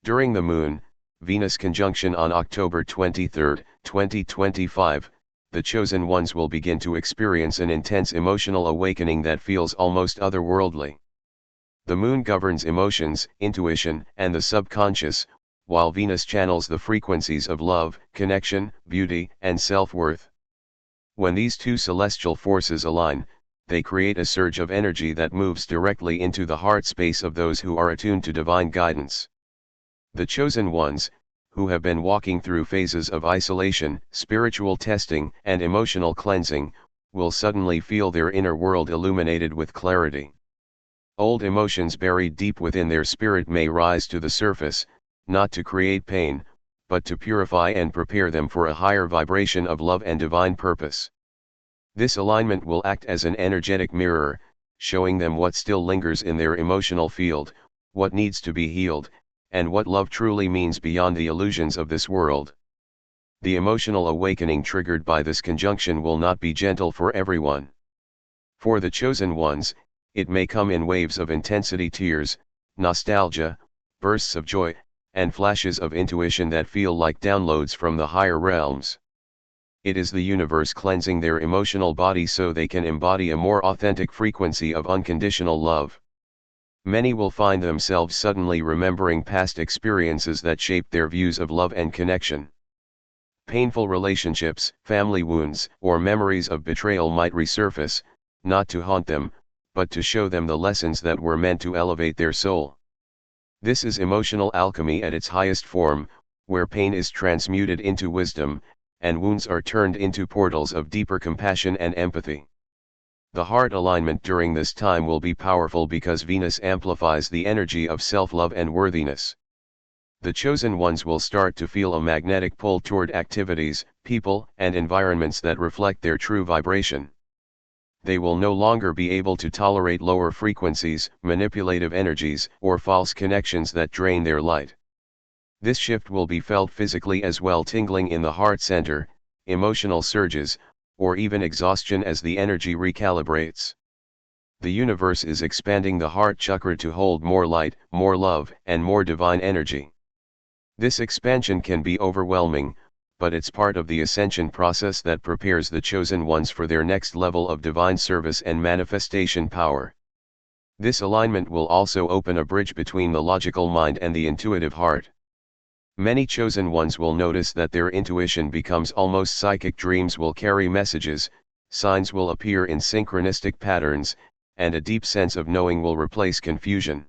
During the Moon, Venus conjunction on October 23, 2025, the chosen ones will begin to experience an intense emotional awakening that feels almost otherworldly. The Moon governs emotions, intuition, and the subconscious, while Venus channels the frequencies of love, connection, beauty, and self-worth. When these two celestial forces align, they create a surge of energy that moves directly into the heart space of those who are attuned to divine guidance. The chosen ones, who have been walking through phases of isolation, spiritual testing, and emotional cleansing, will suddenly feel their inner world illuminated with clarity. Old emotions buried deep within their spirit may rise to the surface, not to create pain, but to purify and prepare them for a higher vibration of love and divine purpose. This alignment will act as an energetic mirror, showing them what still lingers in their emotional field, what needs to be healed, and what love truly means beyond the illusions of this world. The emotional awakening triggered by this conjunction will not be gentle for everyone. For the chosen ones, it may come in waves of intensity, tears, nostalgia, bursts of joy, and flashes of intuition that feel like downloads from the higher realms. It is the universe cleansing their emotional body so they can embody a more authentic frequency of unconditional love. Many will find themselves suddenly remembering past experiences that shaped their views of love and connection. Painful relationships, family wounds, or memories of betrayal might resurface, not to haunt them, but to show them the lessons that were meant to elevate their soul. This is emotional alchemy at its highest form, where pain is transmuted into wisdom, and wounds are turned into portals of deeper compassion and empathy. The heart alignment during this time will be powerful because Venus amplifies the energy of self-love and worthiness. The chosen ones will start to feel a magnetic pull toward activities, people, and environments that reflect their true vibration. They will no longer be able to tolerate lower frequencies, manipulative energies, or false connections that drain their light. This shift will be felt physically as well, tingling in the heart center, emotional surges, or even exhaustion as the energy recalibrates. The universe is expanding the heart chakra to hold more light, more love, and more divine energy. This expansion can be overwhelming, but it's part of the ascension process that prepares the chosen ones for their next level of divine service and manifestation power. This alignment will also open a bridge between the logical mind and the intuitive heart. Many chosen ones will notice that their intuition becomes almost psychic. Dreams will carry messages, signs will appear in synchronistic patterns, and a deep sense of knowing will replace confusion.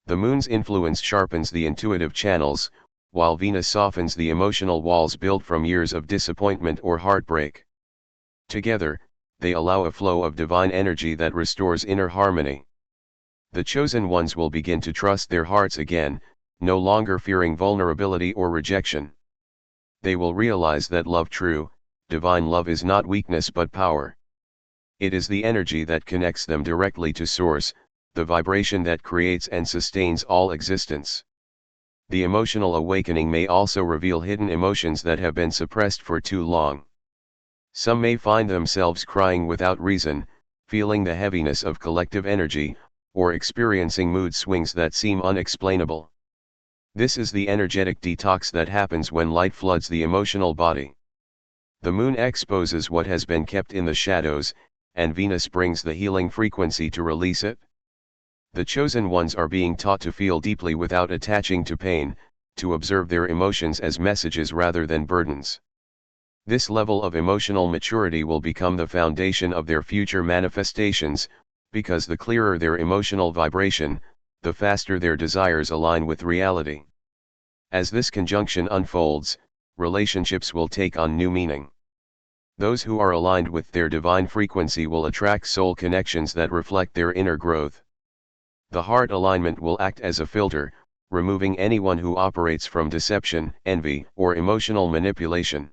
The moon's influence sharpens the intuitive channels, while Venus softens the emotional walls built from years of disappointment or heartbreak. Together, they allow a flow of divine energy that restores inner harmony. The chosen ones will begin to trust their hearts again, no longer fearing vulnerability or rejection. They will realize that true, divine love is not weakness but power. It is the energy that connects them directly to Source, the vibration that creates and sustains all existence. The emotional awakening may also reveal hidden emotions that have been suppressed for too long. Some may find themselves crying without reason, feeling the heaviness of collective energy, or experiencing mood swings that seem unexplainable. This is the energetic detox that happens when light floods the emotional body. The moon exposes what has been kept in the shadows, and Venus brings the healing frequency to release it. The chosen ones are being taught to feel deeply without attaching to pain, to observe their emotions as messages rather than burdens. This level of emotional maturity will become the foundation of their future manifestations, because the clearer their emotional vibration, the faster their desires align with reality. As this conjunction unfolds, relationships will take on new meaning. Those who are aligned with their divine frequency will attract soul connections that reflect their inner growth. The heart alignment will act as a filter, removing anyone who operates from deception, envy, or emotional manipulation.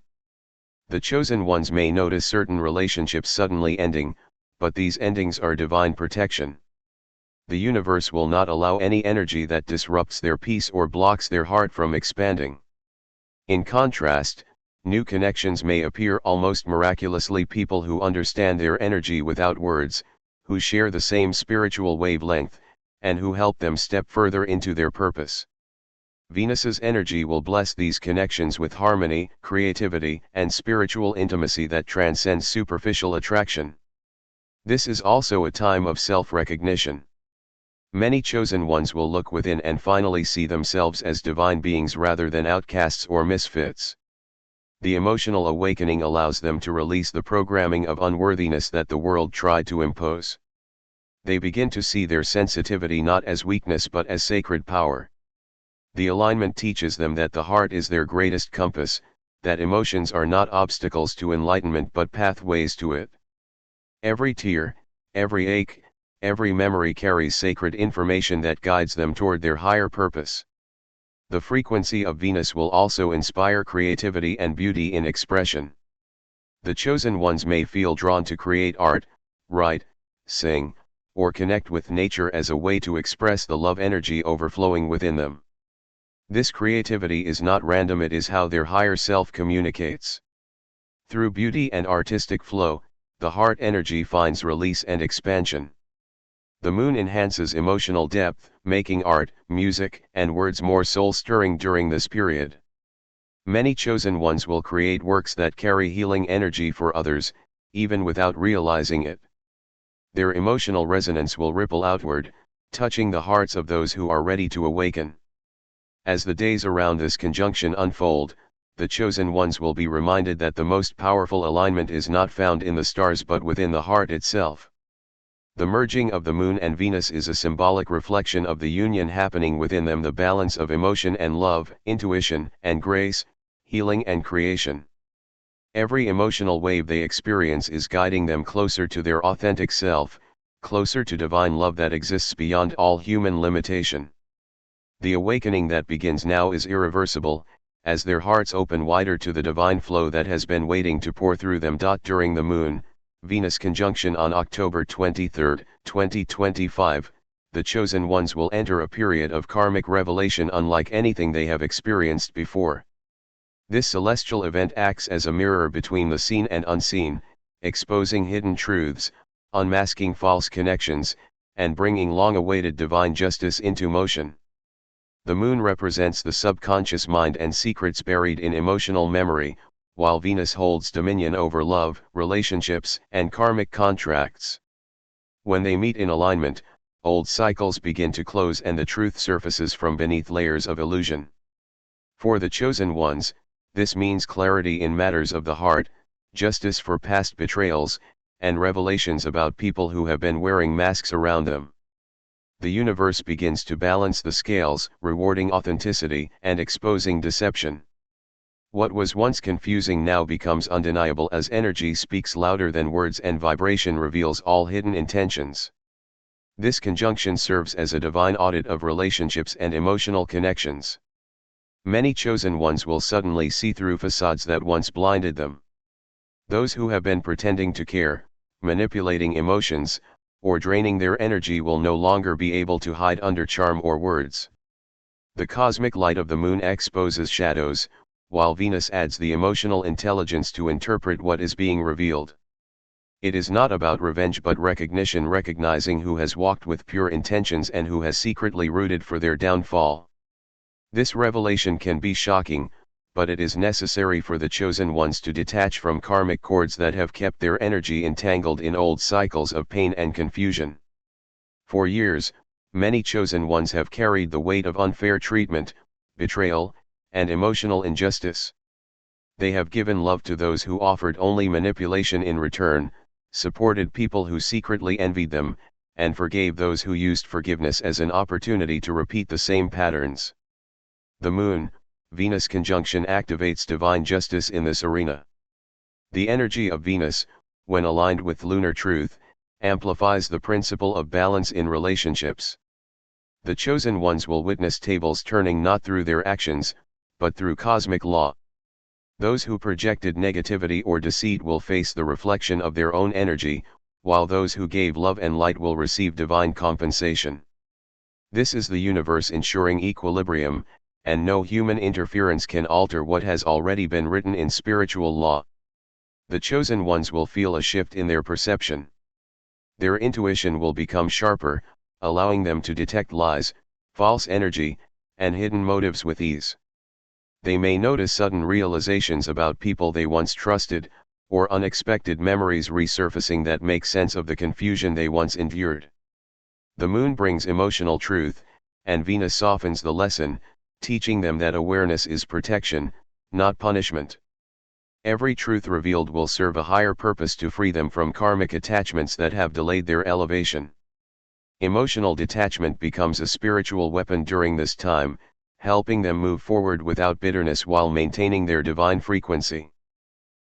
The chosen ones may notice certain relationships suddenly ending, but these endings are divine protection. The universe will not allow any energy that disrupts their peace or blocks their heart from expanding. In contrast, new connections may appear almost miraculously. People who understand their energy without words, who share the same spiritual wavelength, and who help them step further into their purpose. Venus's energy will bless these connections with harmony, creativity, and spiritual intimacy that transcends superficial attraction. This is also a time of self-recognition. Many chosen ones will look within and finally see themselves as divine beings rather than outcasts or misfits. The emotional awakening allows them to release the programming of unworthiness that the world tried to impose. They begin to see their sensitivity not as weakness but as sacred power. The alignment teaches them that the heart is their greatest compass, that emotions are not obstacles to enlightenment but pathways to it. Every tear, every ache, every memory carries sacred information that guides them toward their higher purpose. The frequency of Venus will also inspire creativity and beauty in expression. The chosen ones may feel drawn to create art, write, sing, or connect with nature as a way to express the love energy overflowing within them. This creativity is not random, it is how their higher self communicates. Through beauty and artistic flow, the heart energy finds release and expansion. The moon enhances emotional depth, making art, music, and words more soul-stirring during this period. Many chosen ones will create works that carry healing energy for others, even without realizing it. Their emotional resonance will ripple outward, touching the hearts of those who are ready to awaken. As the days around this conjunction unfold, the chosen ones will be reminded that the most powerful alignment is not found in the stars but within the heart itself. The merging of the moon and Venus is a symbolic reflection of the union happening within them, the balance of emotion and love, intuition and grace, healing and creation. Every emotional wave they experience is guiding them closer to their authentic self, closer to divine love that exists beyond all human limitation. The awakening that begins now is irreversible, as their hearts open wider to the divine flow that has been waiting to pour through them. During the moon, Venus conjunction on October 23, 2025, the chosen ones will enter a period of karmic revelation unlike anything they have experienced before. This celestial event acts as a mirror between the seen and unseen, exposing hidden truths, unmasking false connections, and bringing long-awaited divine justice into motion. The moon represents the subconscious mind and secrets buried in emotional memory, while Venus holds dominion over love, relationships, and karmic contracts. When they meet in alignment, old cycles begin to close and the truth surfaces from beneath layers of illusion. For the chosen ones, this means clarity in matters of the heart, justice for past betrayals, and revelations about people who have been wearing masks around them. The universe begins to balance the scales, rewarding authenticity and exposing deception. What was once confusing now becomes undeniable as energy speaks louder than words and vibration reveals all hidden intentions. This conjunction serves as a divine audit of relationships and emotional connections. Many chosen ones will suddenly see through facades that once blinded them. Those who have been pretending to care, manipulating emotions, or draining their energy will no longer be able to hide under charm or words. The cosmic light of the moon exposes shadows, while Venus adds the emotional intelligence to interpret what is being revealed. It is not about revenge but recognition, recognizing who has walked with pure intentions and who has secretly rooted for their downfall. This revelation can be shocking, but it is necessary for the chosen ones to detach from karmic cords that have kept their energy entangled in old cycles of pain and confusion. For years, many chosen ones have carried the weight of unfair treatment, betrayal, and emotional injustice. They have given love to those who offered only manipulation in return, supported people who secretly envied them, and forgave those who used forgiveness as an opportunity to repeat the same patterns. The moon, Venus conjunction activates divine justice in this arena. The energy of Venus, when aligned with lunar truth, amplifies the principle of balance in relationships. The chosen ones will witness tables turning not through their actions, but through cosmic law. Those who projected negativity or deceit will face the reflection of their own energy, while those who gave love and light will receive divine compensation. This is the universe ensuring equilibrium, and no human interference can alter what has already been written in spiritual law. The chosen ones will feel a shift in their perception. Their intuition will become sharper, allowing them to detect lies, false energy, and hidden motives with ease. They may notice sudden realizations about people they once trusted, or unexpected memories resurfacing that make sense of the confusion they once endured. The moon brings emotional truth, and Venus softens the lesson, teaching them that awareness is protection, not punishment. Every truth revealed will serve a higher purpose to free them from karmic attachments that have delayed their elevation. Emotional detachment becomes a spiritual weapon during this time, helping them move forward without bitterness while maintaining their divine frequency.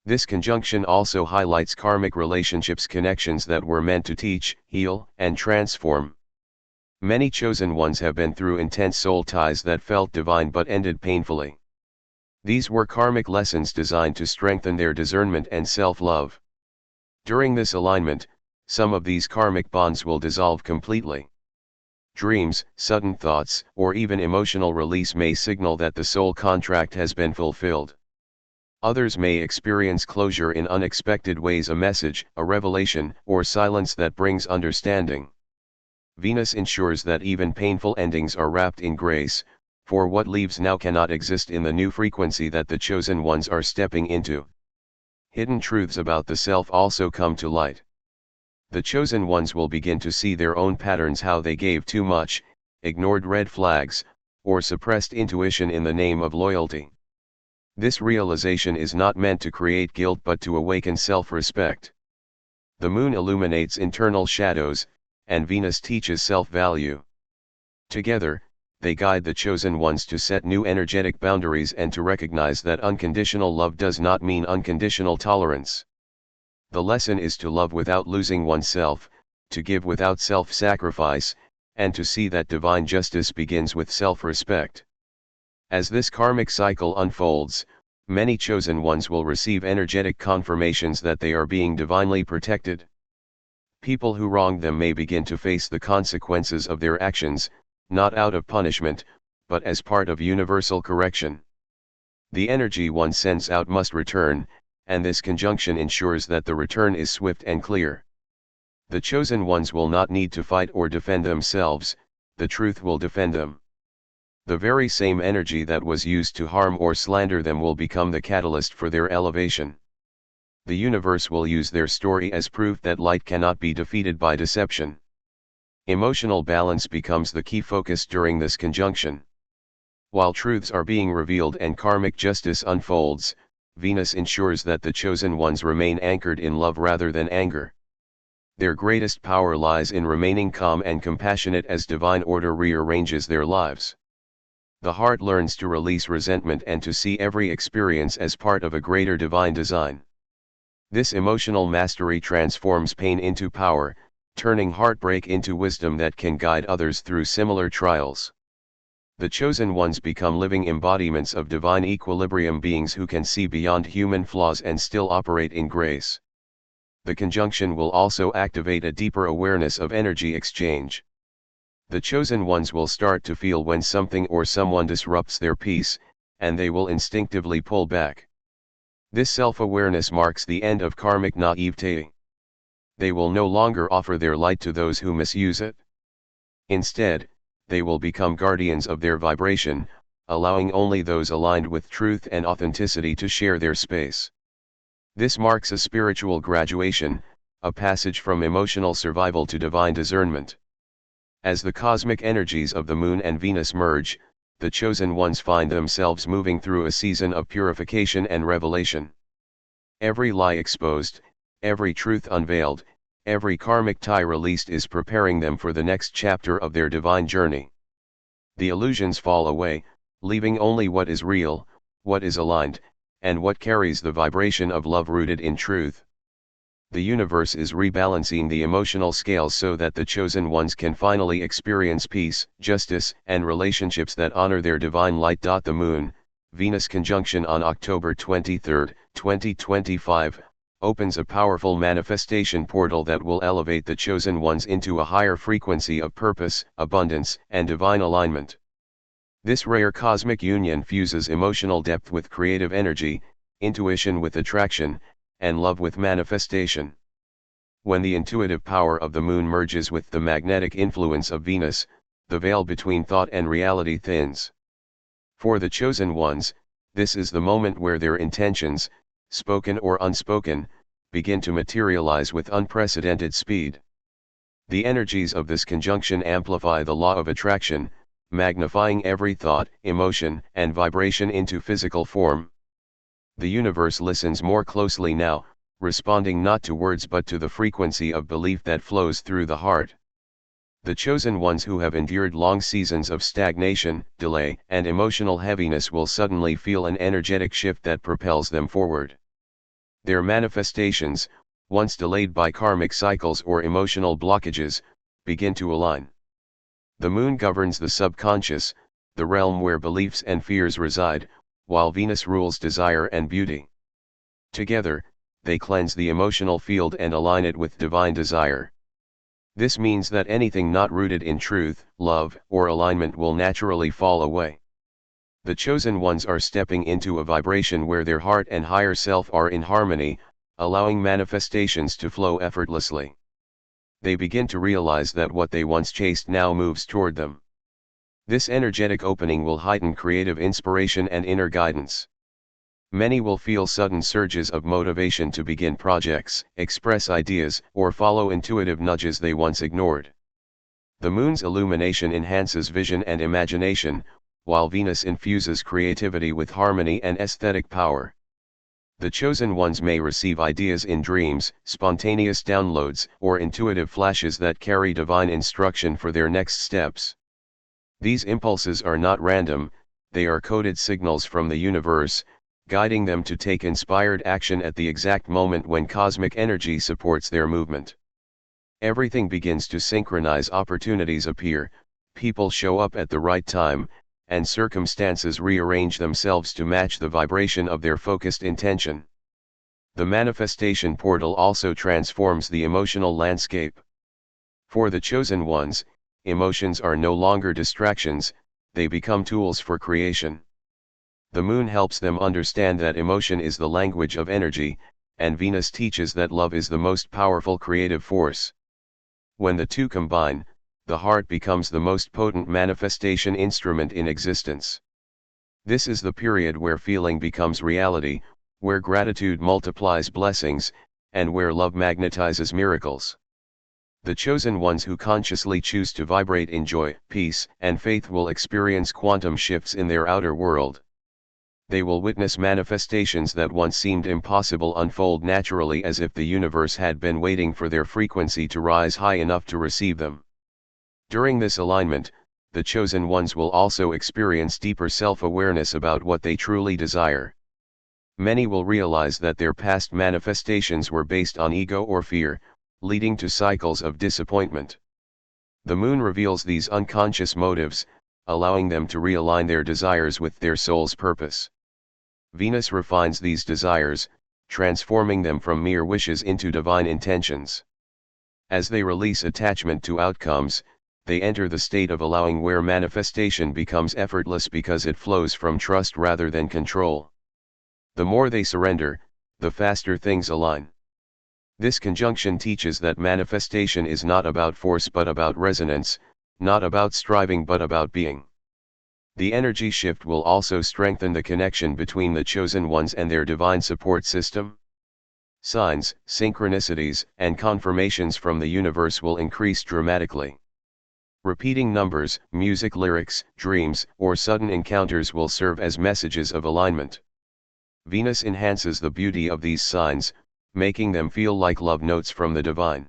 This conjunction also highlights karmic relationships, connections that were meant to teach, heal, and transform. Many chosen ones have been through intense soul ties that felt divine but ended painfully. These were karmic lessons designed to strengthen their discernment and self-love. During this alignment, some of these karmic bonds will dissolve completely. Dreams, sudden thoughts, or even emotional release may signal that the soul contract has been fulfilled. Others may experience closure in unexpected ways, a message, a revelation, or silence that brings understanding. Venus ensures that even painful endings are wrapped in grace, for what leaves now cannot exist in the new frequency that the chosen ones are stepping into. Hidden truths about the self also come to light. The chosen ones will begin to see their own patterns, how they gave too much, ignored red flags, or suppressed intuition in the name of loyalty. This realization is not meant to create guilt but to awaken self-respect. The moon illuminates internal shadows, and Venus teaches self-value. Together, they guide the chosen ones to set new energetic boundaries and to recognize that unconditional love does not mean unconditional tolerance. The lesson is to love without losing oneself, to give without self-sacrifice, and to see that divine justice begins with self-respect. As this karmic cycle unfolds, many chosen ones will receive energetic confirmations that they are being divinely protected. People who wronged them may begin to face the consequences of their actions, not out of punishment, but as part of universal correction. The energy one sends out must return, and this conjunction ensures that the return is swift and clear. The chosen ones will not need to fight or defend themselves, the truth will defend them. The very same energy that was used to harm or slander them will become the catalyst for their elevation. The universe will use their story as proof that light cannot be defeated by deception. Emotional balance becomes the key focus during this conjunction. While truths are being revealed and karmic justice unfolds, Venus ensures that the chosen ones remain anchored in love rather than anger. Their greatest power lies in remaining calm and compassionate as divine order rearranges their lives. The heart learns to release resentment and to see every experience as part of a greater divine design. This emotional mastery transforms pain into power, turning heartbreak into wisdom that can guide others through similar trials. The chosen ones become living embodiments of divine equilibrium, beings who can see beyond human flaws and still operate in grace. The conjunction will also activate a deeper awareness of energy exchange. The chosen ones will start to feel when something or someone disrupts their peace, and they will instinctively pull back. This self-awareness marks the end of karmic naivete. They will no longer offer their light to those who misuse it. Instead, they will become guardians of their vibration, allowing only those aligned with truth and authenticity to share their space. This marks a spiritual graduation, a passage from emotional survival to divine discernment. As the cosmic energies of the moon and Venus merge, the chosen ones find themselves moving through a season of purification and revelation. Every lie exposed, every truth unveiled, every karmic tie released is preparing them for the next chapter of their divine journey. The illusions fall away, leaving only what is real, what is aligned, and what carries the vibration of love rooted in truth. The universe is rebalancing the emotional scales so that the chosen ones can finally experience peace, justice, and relationships that honor their divine light. The moon, Venus conjunction on October 23, 2025, opens a powerful manifestation portal that will elevate the chosen ones into a higher frequency of purpose, abundance, and divine alignment. This rare cosmic union fuses emotional depth with creative energy, intuition with attraction, and love with manifestation. When the intuitive power of the moon merges with the magnetic influence of Venus, the veil between thought and reality thins. For the chosen ones, this is the moment where their intentions, spoken or unspoken, begin to materialize with unprecedented speed. The energies of this conjunction amplify the law of attraction, magnifying every thought, emotion, and vibration into physical form. The universe listens more closely now, responding not to words but to the frequency of belief that flows through the heart. The chosen ones who have endured long seasons of stagnation, delay, and emotional heaviness will suddenly feel an energetic shift that propels them forward. Their manifestations, once delayed by karmic cycles or emotional blockages, begin to align. The moon governs the subconscious, the realm where beliefs and fears reside, while Venus rules desire and beauty. Together, they cleanse the emotional field and align it with divine desire. This means that anything not rooted in truth, love, or alignment will naturally fall away. The chosen ones are stepping into a vibration where their heart and higher self are in harmony, allowing manifestations to flow effortlessly. They begin to realize that what they once chased now moves toward them. This energetic opening will heighten creative inspiration and inner guidance. Many will feel sudden surges of motivation to begin projects, express ideas, or follow intuitive nudges they once ignored. The moon's illumination enhances vision and imagination, while Venus infuses creativity with harmony and aesthetic power. The chosen ones may receive ideas in dreams, spontaneous downloads, or intuitive flashes that carry divine instruction for their next steps. These impulses are not random, they are coded signals from the universe, guiding them to take inspired action at the exact moment when cosmic energy supports their movement. Everything begins to synchronize, opportunities appear, people show up at the right time, and circumstances rearrange themselves to match the vibration of their focused intention. The manifestation portal also transforms the emotional landscape. For the chosen ones, emotions are no longer distractions, they become tools for creation. The moon helps them understand that emotion is the language of energy, and Venus teaches that love is the most powerful creative force. When the two combine, the heart becomes the most potent manifestation instrument in existence. This is the period where feeling becomes reality, where gratitude multiplies blessings, and where love magnetizes miracles. The chosen ones who consciously choose to vibrate in joy, peace, and faith will experience quantum shifts in their outer world. They will witness manifestations that once seemed impossible unfold naturally, as if the universe had been waiting for their frequency to rise high enough to receive them. During this alignment, the chosen ones will also experience deeper self-awareness about what they truly desire. Many will realize that their past manifestations were based on ego or fear, leading to cycles of disappointment. The moon reveals these unconscious motives, allowing them to realign their desires with their soul's purpose. Venus refines these desires, transforming them from mere wishes into divine intentions. As they release attachment to outcomes, they enter the state of allowing, where manifestation becomes effortless because it flows from trust rather than control. The more they surrender, the faster things align. This conjunction teaches that manifestation is not about force but about resonance, not about striving but about being. The energy shift will also strengthen the connection between the chosen ones and their divine support system. Signs, synchronicities, and confirmations from the universe will increase dramatically. Repeating numbers, music lyrics, dreams, or sudden encounters will serve as messages of alignment. Venus enhances the beauty of these signs, making them feel like love notes from the divine.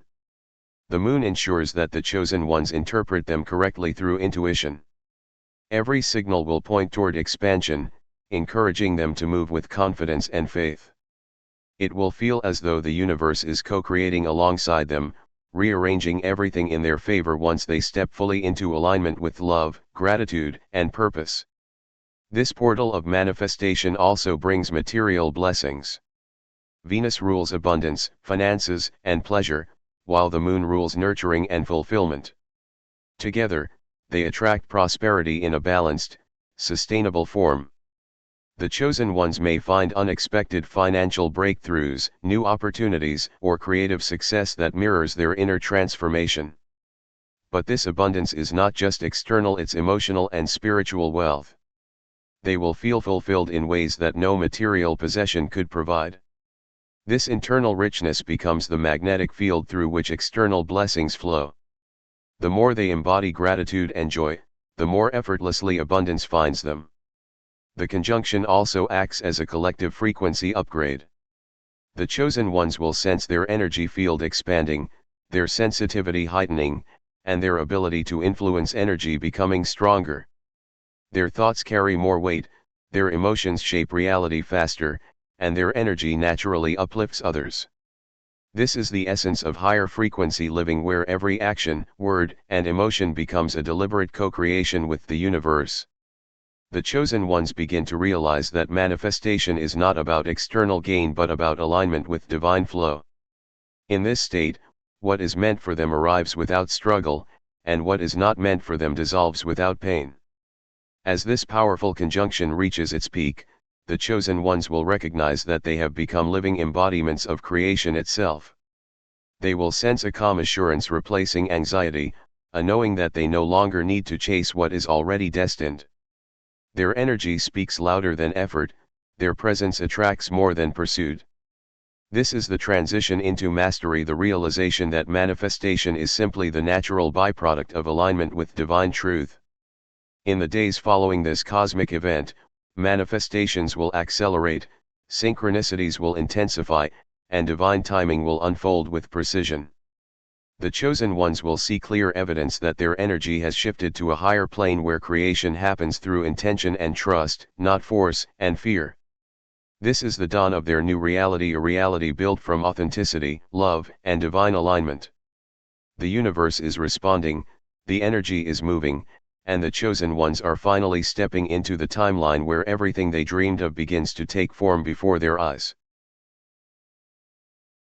The moon ensures that the chosen ones interpret them correctly through intuition. Every signal will point toward expansion, encouraging them to move with confidence and faith. It will feel as though the universe is co-creating alongside them, rearranging everything in their favor once they step fully into alignment with love, gratitude, and purpose. This portal of manifestation also brings material blessings. Venus rules abundance, finances, and pleasure, while the moon rules nurturing and fulfillment. Together, they attract prosperity in a balanced, sustainable form. The chosen ones may find unexpected financial breakthroughs, new opportunities, or creative success that mirrors their inner transformation. But this abundance is not just external, it's emotional and spiritual wealth. they will feel fulfilled in ways that no material possession could provide. This internal richness becomes the magnetic field through which external blessings flow. The more they embody gratitude and joy, the more effortlessly abundance finds them. The conjunction also acts as a collective frequency upgrade. The chosen ones will sense their energy field expanding, their sensitivity heightening, and their ability to influence energy becoming stronger. Their thoughts carry more weight, their emotions shape reality faster, and their energy naturally uplifts others. This is the essence of higher frequency living, where every action, word, and emotion becomes a deliberate co-creation with the universe. The chosen ones begin to realize that manifestation is not about external gain but about alignment with divine flow. In this state, what is meant for them arrives without struggle, and what is not meant for them dissolves without pain. As this powerful conjunction reaches its peak, the chosen ones will recognize that they have become living embodiments of creation itself. They will sense a calm assurance replacing anxiety, a knowing that they no longer need to chase what is already destined. Their energy speaks louder than effort, their presence attracts more than pursuit. This is the transition into mastery, the realization that manifestation is simply the natural byproduct of alignment with divine truth. In the days following this cosmic event, manifestations will accelerate, synchronicities will intensify, and divine timing will unfold with precision. The chosen ones will see clear evidence that their energy has shifted to a higher plane where creation happens through intention and trust, not force and fear. This is the dawn of their new reality, a reality built from authenticity, love, and divine alignment. The universe is responding, the energy is moving, and the chosen ones are finally stepping into the timeline where everything they dreamed of begins to take form before their eyes.